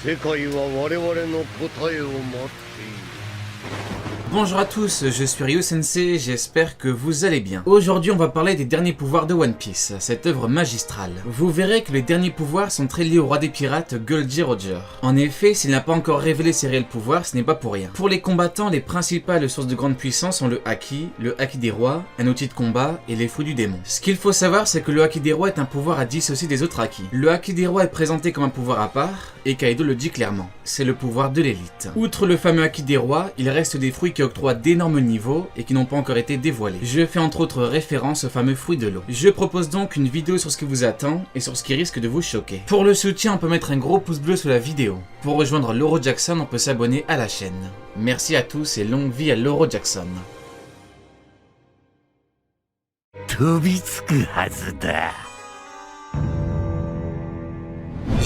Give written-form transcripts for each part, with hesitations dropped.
世界は我々の答えを待っている。 Bonjour à tous, je suis Ryo Sensei, j'espère que vous allez bien. Aujourd'hui on va parler des derniers pouvoirs de One Piece, cette œuvre magistrale. Vous verrez que les derniers pouvoirs sont très liés au roi des pirates, Goldie Roger. En effet, s'il n'a pas encore révélé ses réels pouvoirs, ce n'est pas pour rien. Pour les combattants, les principales sources de grande puissance sont le haki des rois, un outil de combat et les fruits du démon. Ce qu'il faut savoir, c'est que le haki des rois est un pouvoir à dissocier des autres haki. Le haki des rois est présenté comme un pouvoir à part, et Kaido le dit clairement, c'est le pouvoir de l'élite. Outre le fameux haki des rois, il reste des fruits qui octroient d'énormes niveaux et qui n'ont pas encore été dévoilés. Je fais entre autres référence aux fameux fruits de l'eau. Je propose donc une vidéo sur ce qui vous attend et sur ce qui risque de vous choquer. Pour le soutien, on peut mettre un gros pouce bleu sous la vidéo. Pour rejoindre Loro Jackson, on peut s'abonner à la chaîne. Merci à tous et longue vie à Loro Jackson. 飛びつくはずだ。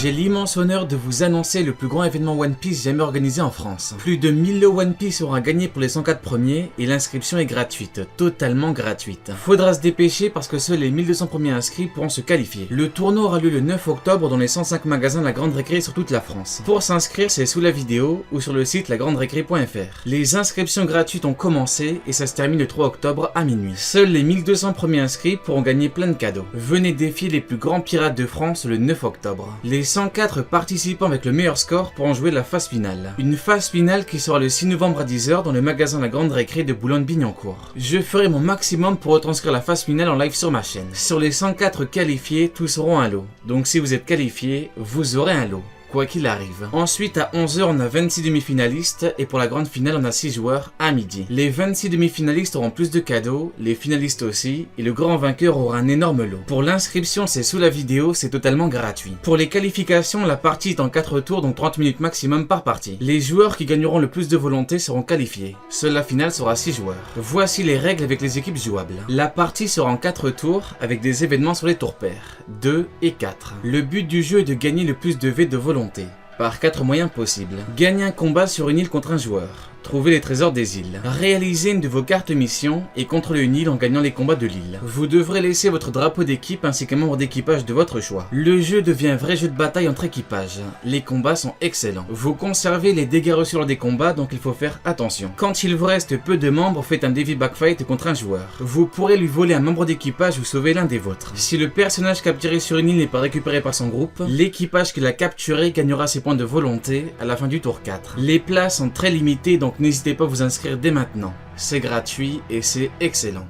J'ai l'immense honneur de vous annoncer le plus grand événement One Piece jamais organisé en France. Plus de 1000 lots One Piece seront à gagner pour les 104 premiers et l'inscription est gratuite, totalement gratuite. Faudra se dépêcher parce que seuls les 1200 premiers inscrits pourront se qualifier. Le tournoi aura lieu le 9 octobre dans les 105 magasins de la Grande Récré sur toute la France. Pour s'inscrire, c'est sous la vidéo ou sur le site lagranderécré.fr. Les inscriptions gratuites ont commencé et ça se termine le 3 octobre à minuit. Seuls les 1200 premiers inscrits pourront gagner plein de cadeaux. Venez défier les plus grands pirates de France le 9 octobre. Les 104 participants avec le meilleur score pourront jouer la phase finale. Une phase finale qui sera le 6 novembre à 10 h dans le magasin La Grande Récré de Boulogne-Billancourt. Je ferai mon maximum pour retranscrire la phase finale en live sur ma chaîne. Sur les 104 qualifiés, tous auront un lot. Donc si vous êtes qualifié, vous aurez un lot. Quoi qu'il arrive. Ensuite, à 11 h, on a 26 demi-finalistes et pour la grande finale, on a 6 joueurs à midi. Les 26 demi-finalistes auront plus de cadeaux, les finalistes aussi, et le grand vainqueur aura un énorme lot. Pour l'inscription, c'est sous la vidéo, c'est totalement gratuit. Pour les qualifications, la partie est en 4 tours, donc 30 minutes maximum par partie. Les joueurs qui gagneront le plus de volonté seront qualifiés. Seule la finale sera 6 joueurs. Voici les règles avec les équipes jouables. La partie sera en 4 tours, avec des événements sur les tours pairs, 2 et 4. Le but du jeu est de gagner le plus de V de volonté. Par 4 moyens possibles. Gagner un combat sur une île contre un joueur. Trouver les trésors des îles. Réaliser une de vos cartes mission et contrôler une île en gagnant les combats de l'île. Vous devrez laisser votre drapeau d'équipe ainsi qu'un membre d'équipage de votre choix. Le jeu devient un vrai jeu de bataille entre équipages. Les combats sont excellents. Vous conservez les dégâts reçus lors des combats, donc il faut faire attention. Quand il vous reste peu de membres, faites un Devi Backfight contre un joueur. Vous pourrez lui voler un membre d'équipage ou sauver l'un des vôtres. Si le personnage capturé sur une île n'est pas récupéré par son groupe, l'équipage qui l'a capturé gagnera ses points de volonté à la fin du tour 4. Les places sont très limitées, donc n'hésitez pas à vous inscrire dès maintenant. C'est gratuit et c'est excellent.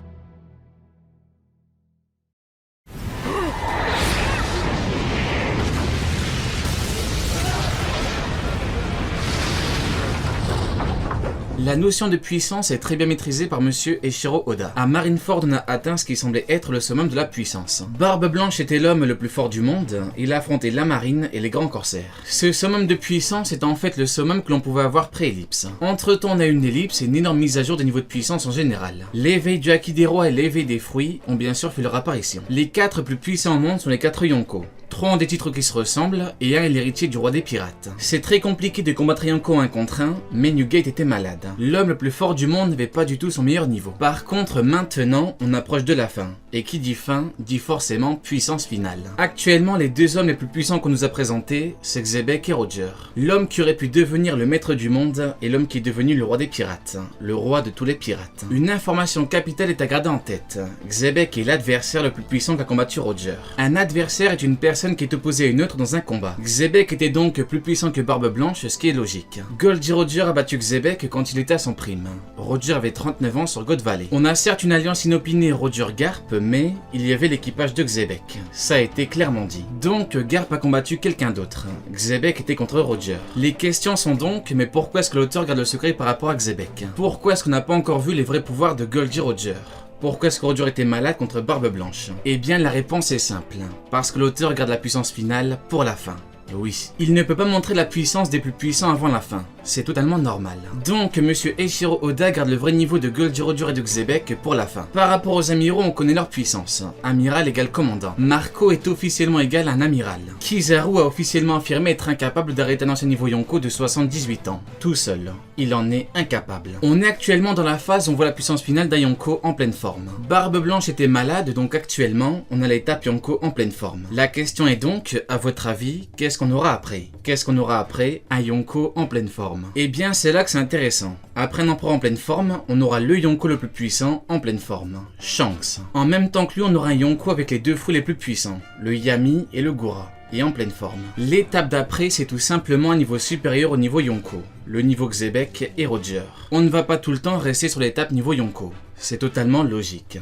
La notion de puissance est très bien maîtrisée par monsieur Eiichiro Oda. À Marineford, on a atteint ce qui semblait être le summum de la puissance. Barbe Blanche était l'homme le plus fort du monde, il a affronté la marine et les grands corsaires. Ce summum de puissance est en fait le summum que l'on pouvait avoir pré-ellipse. Entre temps, on a une ellipse et une énorme mise à jour des niveaux de puissance en général. L'éveil du haki des rois et l'éveil des fruits ont bien sûr fait leur apparition. Les 4 plus puissants au monde sont les 4 Yonko. 3 ont des titres qui se ressemblent et un est l'héritier du roi des pirates. C'est très compliqué de combattre Yonko 1 contre 1, mais Newgate était malade. L'homme le plus fort du monde n'avait pas du tout son meilleur niveau. Par contre, maintenant, on approche de la fin. Et qui dit fin, dit forcément puissance finale. Actuellement, les 2 hommes les plus puissants qu'on nous a présentés, c'est Xebec et Roger. L'homme qui aurait pu devenir le maître du monde et l'homme qui est devenu le roi des pirates. Le roi de tous les pirates. Une information capitale est à garder en tête. Xebec est l'adversaire le plus puissant qu'a combattu Roger. Un adversaire est une personne qui est opposée à une autre dans un combat. Xebec était donc plus puissant que Barbe Blanche, ce qui est logique. Goldie Roger a battu Xebec quand il était à son prime. Roger avait 39 ans sur God Valley. On a certes une alliance inopinée Roger-Garp, mais il y avait l'équipage de Xebec. Ça a été clairement dit. Donc Garp a combattu quelqu'un d'autre. Xebec était contre Roger. Les questions sont donc, mais pourquoi est-ce que l'auteur garde le secret par rapport à Xebec? Pourquoi est-ce qu'on n'a pas encore vu les vrais pouvoirs de Goldie Roger? Pourquoi est-ce que Roger était malade contre Barbe Blanche? Eh bien la réponse est simple, parce que l'auteur garde la puissance finale pour la fin. Oui, il ne peut pas montrer la puissance des plus puissants avant la fin. c'est totalement normal. Donc monsieur Eiichiro Oda garde le vrai niveau de Goldie Roger et de Xebec pour la fin. Par rapport aux amiraux, on connaît leur puissance. Amiral égale commandant. Marco est officiellement égal à un amiral. Kizaru a officiellement affirmé être incapable d'arrêter un ancien niveau Yonko de 78 ans. Tout seul. Il en est incapable. On est actuellement dans la phase où on voit la puissance finale d'un Yonko en pleine forme. Barbe Blanche était malade, donc actuellement, on a l'étape Yonko en pleine forme. La question est donc, à votre avis, qu'est-ce qu'on aura après? Qu'est-ce qu'on aura après un Yonko en pleine forme? Eh bien, c'est là que c'est intéressant. Après un empereur en pleine forme, on aura le Yonko le plus puissant en pleine forme, Shanks. En même temps que lui, on aura un Yonko avec les deux fruits les plus puissants, le Yami et le Gura, et en pleine forme. L'étape d'après, c'est tout simplement un niveau supérieur au niveau Yonko, le niveau Xebec et Roger. On ne va pas tout le temps rester sur l'étape niveau Yonko, c'est totalement logique.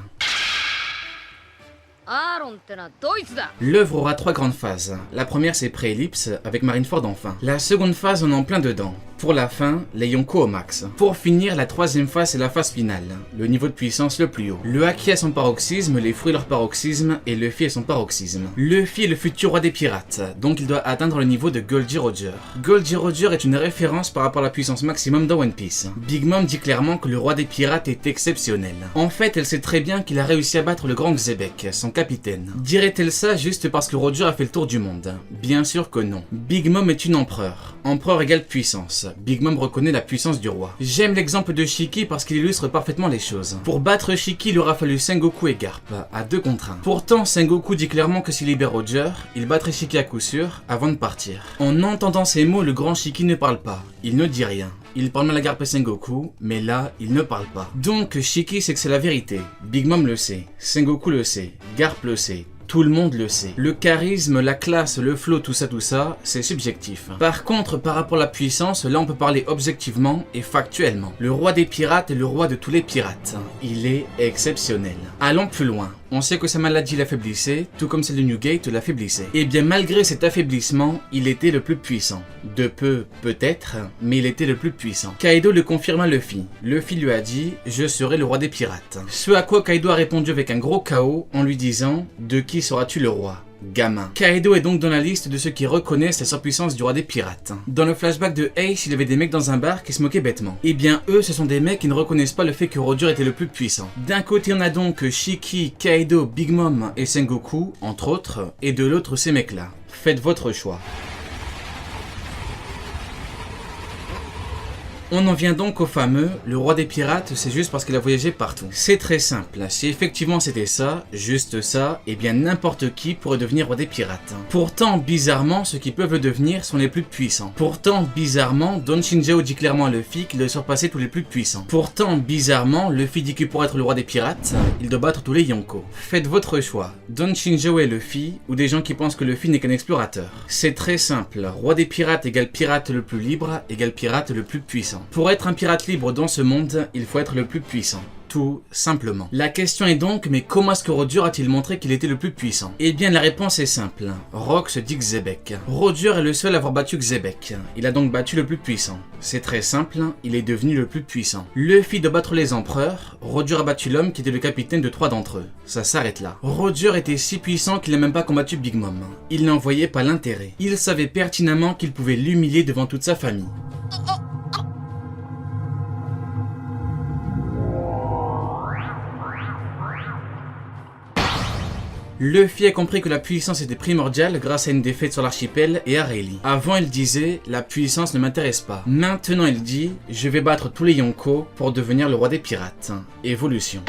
L'œuvre aura 3 grandes phases. La première c'est pré-ellipse avec Marineford enfin. La seconde phase on est en plein dedans. Pour la fin, les Yonko au max. Pour finir, la troisième phase c'est la phase finale, le niveau de puissance le plus haut. Le Haki a son paroxysme, les fruits leur paroxysme et Luffy a son paroxysme. Luffy est le futur roi des pirates, donc il doit atteindre le niveau de Goldie Roger. Goldie Roger est une référence par rapport à la puissance maximum dans One Piece. Big Mom dit clairement que le roi des pirates est exceptionnel. En fait, elle sait très bien qu'il a réussi à battre le grand Xebec, son capitaine. Dirait-elle ça juste parce que Roger a fait le tour du monde? Bien sûr que non. Big Mom est une empereur. Empereur égale puissance. Big Mom reconnaît la puissance du roi. J'aime l'exemple de Shiki parce qu'il illustre parfaitement les choses. Pour battre Shiki, il aura fallu Sengoku et Garp, à 2 contre 1. Pourtant, Sengoku dit clairement que s'il libère Roger, il battrait Shiki à coup sûr, avant de partir. En entendant ces mots, le grand Shiki ne parle pas. Il ne dit rien. Il parle mal à Garp et Sengoku, mais là, il ne parle pas. Donc, Shiki sait que c'est la vérité. Big Mom le sait. Sengoku le sait. Garp le sait. Tout le monde le sait. Le charisme, la classe, le flow, tout ça, c'est subjectif. Par contre, par rapport à la puissance, là on peut parler objectivement et factuellement. Le roi des pirates est le roi de tous les pirates. Il est exceptionnel. Allons plus loin. On sait que sa maladie l'affaiblissait, tout comme celle de Newgate l'affaiblissait. Et bien malgré cet affaiblissement, il était le plus puissant. De peu, peut-être, mais il était le plus puissant. Kaido le confirme à Luffy. Luffy lui a dit « Je serai le roi des pirates ». Ce à quoi Kaido a répondu avec un gros KO en lui disant « De qui seras-tu le roi ?» Gamin. Kaido est donc dans la liste de ceux qui reconnaissent la surpuissance du roi des pirates. Dans le flashback de Ace, il y avait des mecs dans un bar qui se moquaient bêtement. Et bien eux, ce sont des mecs qui ne reconnaissent pas le fait que Roger était le plus puissant. D'un côté, on a donc Shiki, Kaido, Big Mom et Sengoku, entre autres, et de l'autre ces mecs-là. Faites votre choix. On en vient donc au fameux « Le roi des pirates, c'est juste parce qu'il a voyagé partout ». C'est très simple, si effectivement c'était ça, juste ça, et bien n'importe qui pourrait devenir roi des pirates. Pourtant, bizarrement, ceux qui peuvent le devenir sont les plus puissants. Pourtant, bizarrement, Don Shinjao dit clairement à Luffy qu'il doit surpasser tous les plus puissants. Pourtant, bizarrement, Luffy dit que pour être le roi des pirates, il doit battre tous les Yonko. Faites votre choix, Don Shinjao et Luffy, ou des gens qui pensent que Luffy n'est qu'un explorateur. C'est très simple, roi des pirates égale pirate le plus libre, égale pirate le plus puissant. Pour être un pirate libre dans ce monde, il faut être le plus puissant. Tout simplement. La question est donc, mais comment est-ce que Roger a-t-il montré qu'il était le plus puissant? Eh bien la réponse est simple. Rox dit Xebec. Roger est le seul à avoir battu Xebec. Il a donc battu le plus puissant. C'est très simple, il est devenu le plus puissant. Luffy doit battre les empereurs, Roger a battu l'homme qui était le capitaine de 3 d'entre eux. Ça s'arrête là. Roger était si puissant qu'il n'a même pas combattu Big Mom. Il n'en voyait pas l'intérêt. Il savait pertinemment qu'il pouvait l'humilier devant toute sa famille. Luffy a compris que la puissance était primordiale grâce à une défaite sur l'archipel et à Rayleigh. Avant, il disait « La puissance ne m'intéresse pas ». Maintenant, il dit « Je vais battre tous les Yonko pour devenir le roi des pirates ». Évolution.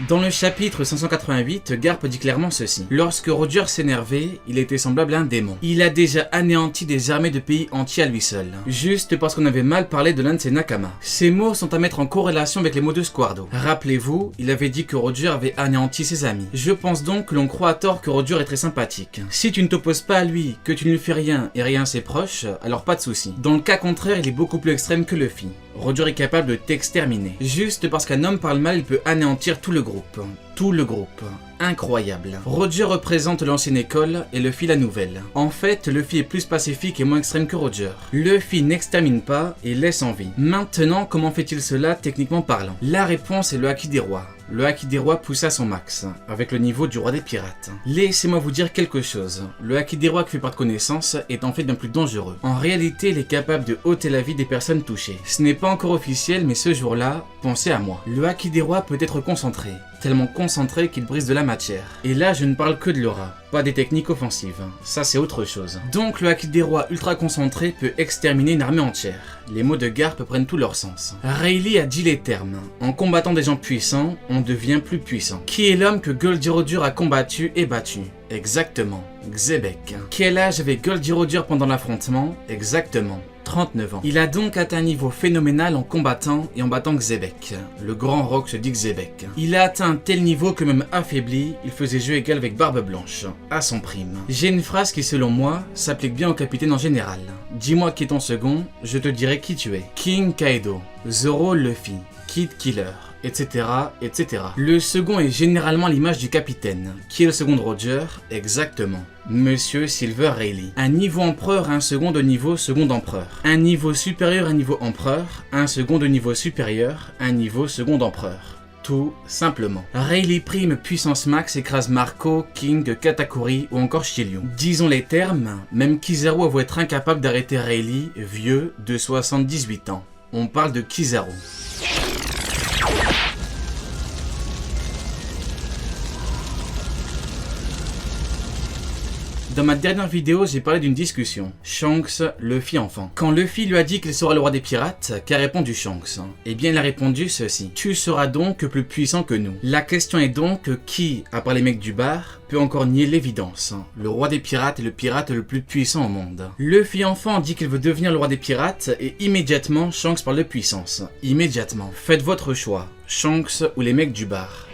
Dans le chapitre 588, Garp dit clairement ceci. Lorsque Roger s'énervait, il était semblable à un démon. Il a déjà anéanti des armées de pays entiers à lui seul. Juste parce qu'on avait mal parlé de l'un de ses Nakama. Ces mots sont à mettre en corrélation avec les mots de Squardo. Rappelez-vous, il avait dit que Roger avait anéanti ses amis. Je pense donc que l'on croit à tort que Roger est très sympathique. Si tu ne t'opposes pas à lui, que tu ne lui fais rien et rien à ses proches, alors pas de souci. Dans le cas contraire, il est beaucoup plus extrême que Luffy. Roger est capable de t'exterminer. Juste parce qu'un homme parle mal, il peut anéantir tout le groupe. Tout le groupe. Incroyable. Roger représente l'ancienne école et Luffy la nouvelle. En fait, Luffy est plus pacifique et moins extrême que Roger. Luffy n'extermine pas et laisse en vie. Maintenant, comment fait-il cela techniquement parlant? La réponse est le haki des rois. le haki des rois pousse à son max, avec le niveau du roi des pirates. Laissez-moi vous dire quelque chose, le haki des rois qui fait par connaissance est en fait bien plus dangereux. En réalité, il est capable de ôter la vie des personnes touchées. Ce n'est pas encore officiel, mais ce jour-là, pensez à moi. Le haki des rois peut être concentré, tellement concentré qu'il brise de la matière. Et là, je ne parle que de l'aura, pas des techniques offensives. Ça, c'est autre chose. Donc, le haki des rois ultra concentré peut exterminer une armée entière. Les mots de Garp prennent tout leur sens. Rayleigh a dit les termes. En combattant des gens puissants, on devient plus puissant. Qui est l'homme que Gol Diro-Dur a combattu et battu? Exactement, Xebec. Quel âge avait Gol Diro-Dur pendant l'affrontement? Exactement, 39 ans. Il a donc atteint un niveau phénoménal en combattant et en battant Xebec. Le grand roc se dit Xebec. Il a atteint un tel niveau que même affaibli, il faisait jeu égal avec Barbe Blanche, à son prime. J'ai une phrase qui selon moi s'applique bien au capitaine en général. Dis-moi qui est ton second, je te dirai qui tu es. King Kaido, Zoro Luffy, Kid Killer, etc., etc. Le second est généralement l'image du capitaine. Qui est le second de Roger? Exactement. Monsieur Silver Rayleigh. Un niveau empereur à un second de niveau second empereur. Un niveau supérieur à un niveau empereur, un second de niveau supérieur, un niveau second empereur. Tout simplement. Rayleigh prime puissance max écrase Marco, King, Katakuri ou encore Shiryu. Disons les termes, même Kizaru avoue être incapable d'arrêter Rayleigh, vieux de 78 ans. On parle de Kizaru. Dans ma dernière vidéo, j'ai parlé d'une discussion. Shanks, Luffy enfant. Quand Luffy lui a dit qu'il sera le roi des pirates, qu'a répondu Shanks? Eh bien, il a répondu ceci. Tu seras donc plus puissant que nous. La question est donc qui, à part les mecs du bar, peut encore nier l'évidence? Le roi des pirates est le pirate le plus puissant au monde. Luffy enfant dit qu'il veut devenir le roi des pirates et immédiatement Shanks parle de puissance. Immédiatement. Faites votre choix. Shanks ou les mecs du bar.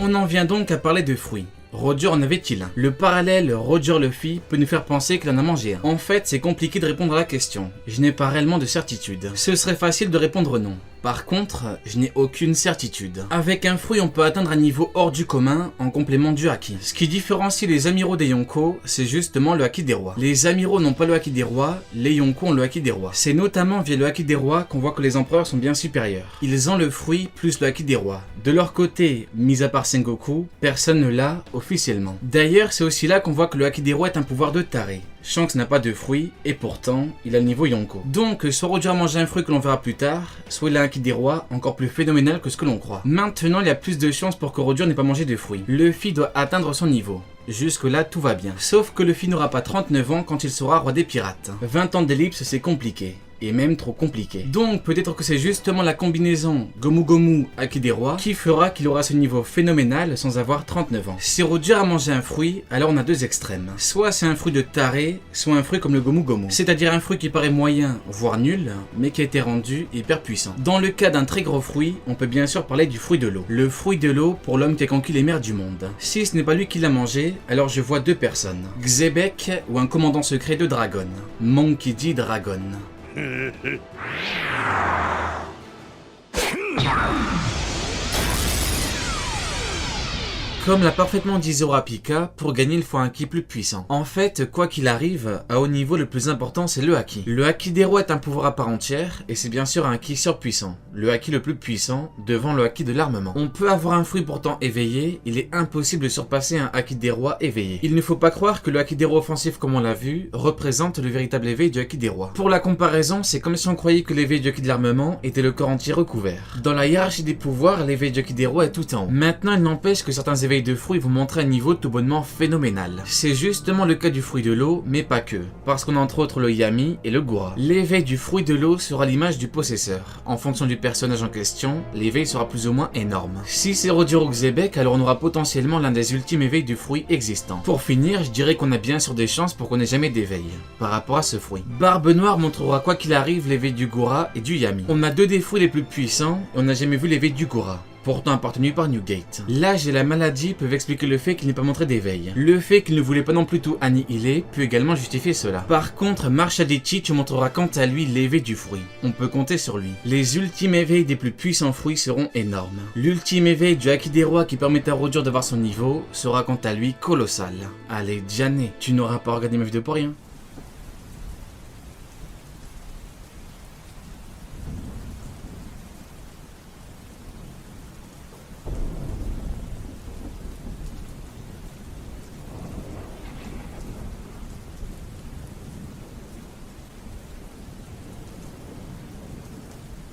On en vient donc à parler de fruits. Roger en avait-il un? Le parallèle Roger-Luffy peut nous faire penser qu'il en a mangé un. En fait, c'est compliqué de répondre à la question. Je n'ai pas réellement de certitude. Ce serait facile de répondre non. Par contre, je n'ai aucune certitude. Avec un fruit, on peut atteindre un niveau hors du commun en complément du haki. Ce qui différencie les amiraux des Yonko, c'est justement le haki des rois. Les amiraux n'ont pas le haki des rois, les Yonko ont le haki des rois. C'est notamment via le haki des rois qu'on voit que les empereurs sont bien supérieurs. Ils ont le fruit plus le haki des rois. De leur côté, mis à part Sengoku, personne ne l'a officiellement. D'ailleurs, c'est aussi là qu'on voit que le haki des rois est un pouvoir de taré. Shanks n'a pas de fruits, et pourtant, il a le niveau Yonko. Donc, soit Roger a mangé un fruit que l'on verra plus tard, soit il a un haki des rois encore plus phénoménal que ce que l'on croit. Maintenant, il y a plus de chances pour que Roger n'ait pas mangé de fruits. Luffy doit atteindre son niveau. Jusque là, tout va bien. Sauf que Luffy n'aura pas 39 ans quand il sera roi des pirates. 20 ans d'ellipse, c'est compliqué. Et même trop compliqué. Donc peut-être que c'est justement la combinaison Gomu Gomu Haki des rois qui fera qu'il aura ce niveau phénoménal sans avoir 39 ans. Si Roger a mangé un fruit, alors on a deux extrêmes. Soit c'est un fruit de taré, soit un fruit comme le Gomu Gomu. C'est-à-dire un fruit qui paraît moyen, voire nul, mais qui a été rendu hyper puissant. Dans le cas d'un très gros fruit, on peut bien sûr parler du fruit de l'eau. Le fruit de l'eau pour l'homme qui a conquis les mers du monde. Si ce n'est pas lui qui l'a mangé, alors je vois deux personnes. Xebec ou un commandant secret de Dragon. Monkey D. Dragon. Comme l'a parfaitement dit Zorapika, pour gagner il faut un haki plus puissant. En fait, quoi qu'il arrive, à haut niveau le plus important c'est le haki. Le haki des rois est un pouvoir à part entière, et c'est bien sûr un haki surpuissant. Le haki le plus puissant, devant le haki de l'armement. On peut avoir un fruit pourtant éveillé, il est impossible de surpasser un haki des rois éveillé. Il ne faut pas croire que le haki des rois offensif comme on l'a vu, représente le véritable éveil du haki des rois. Pour la comparaison, c'est comme si on croyait que l'éveil du haki de l'armement était le corps entier recouvert. Dans la hiérarchie des pouvoirs, l'éveil du haki des rois est tout en haut. Maintenant, il n'empêche que certains éveils de fruits vont montrer un niveau tout bonnement phénoménal. C'est justement le cas du fruit de l'eau, mais pas que, parce qu'on a entre autres le Yami et le Gura. L'éveil du fruit de l'eau sera l'image du possesseur. En fonction du personnage en question, l'éveil sera plus ou moins énorme. Si c'est Roger ou Xebec, alors on aura potentiellement l'un des ultimes éveils du fruit existants. Pour finir, je dirais qu'on a bien sûr des chances pour qu'on ait jamais d'éveil, par rapport à ce fruit. Barbe Noire montrera quoi qu'il arrive l'éveil du Gura et du Yami. On a deux des fruits les plus puissants, et on n'a jamais vu l'éveil du Gura, pourtant appartenu par Newgate. L'âge et la maladie peuvent expliquer le fait qu'il n'ait pas montré d'éveil. Le fait qu'il ne voulait pas non plus tout annihiler peut également justifier cela. Par contre, Marshadichi te montrera quant à lui l'éveil du fruit. On peut compter sur lui. Les ultimes éveils des plus puissants fruits seront énormes. L'ultime éveil du haki des rois qui permet à Roger d'avoir son niveau sera quant à lui colossal. Allez, Janet, tu n'auras pas regardé ma vidéo pour rien.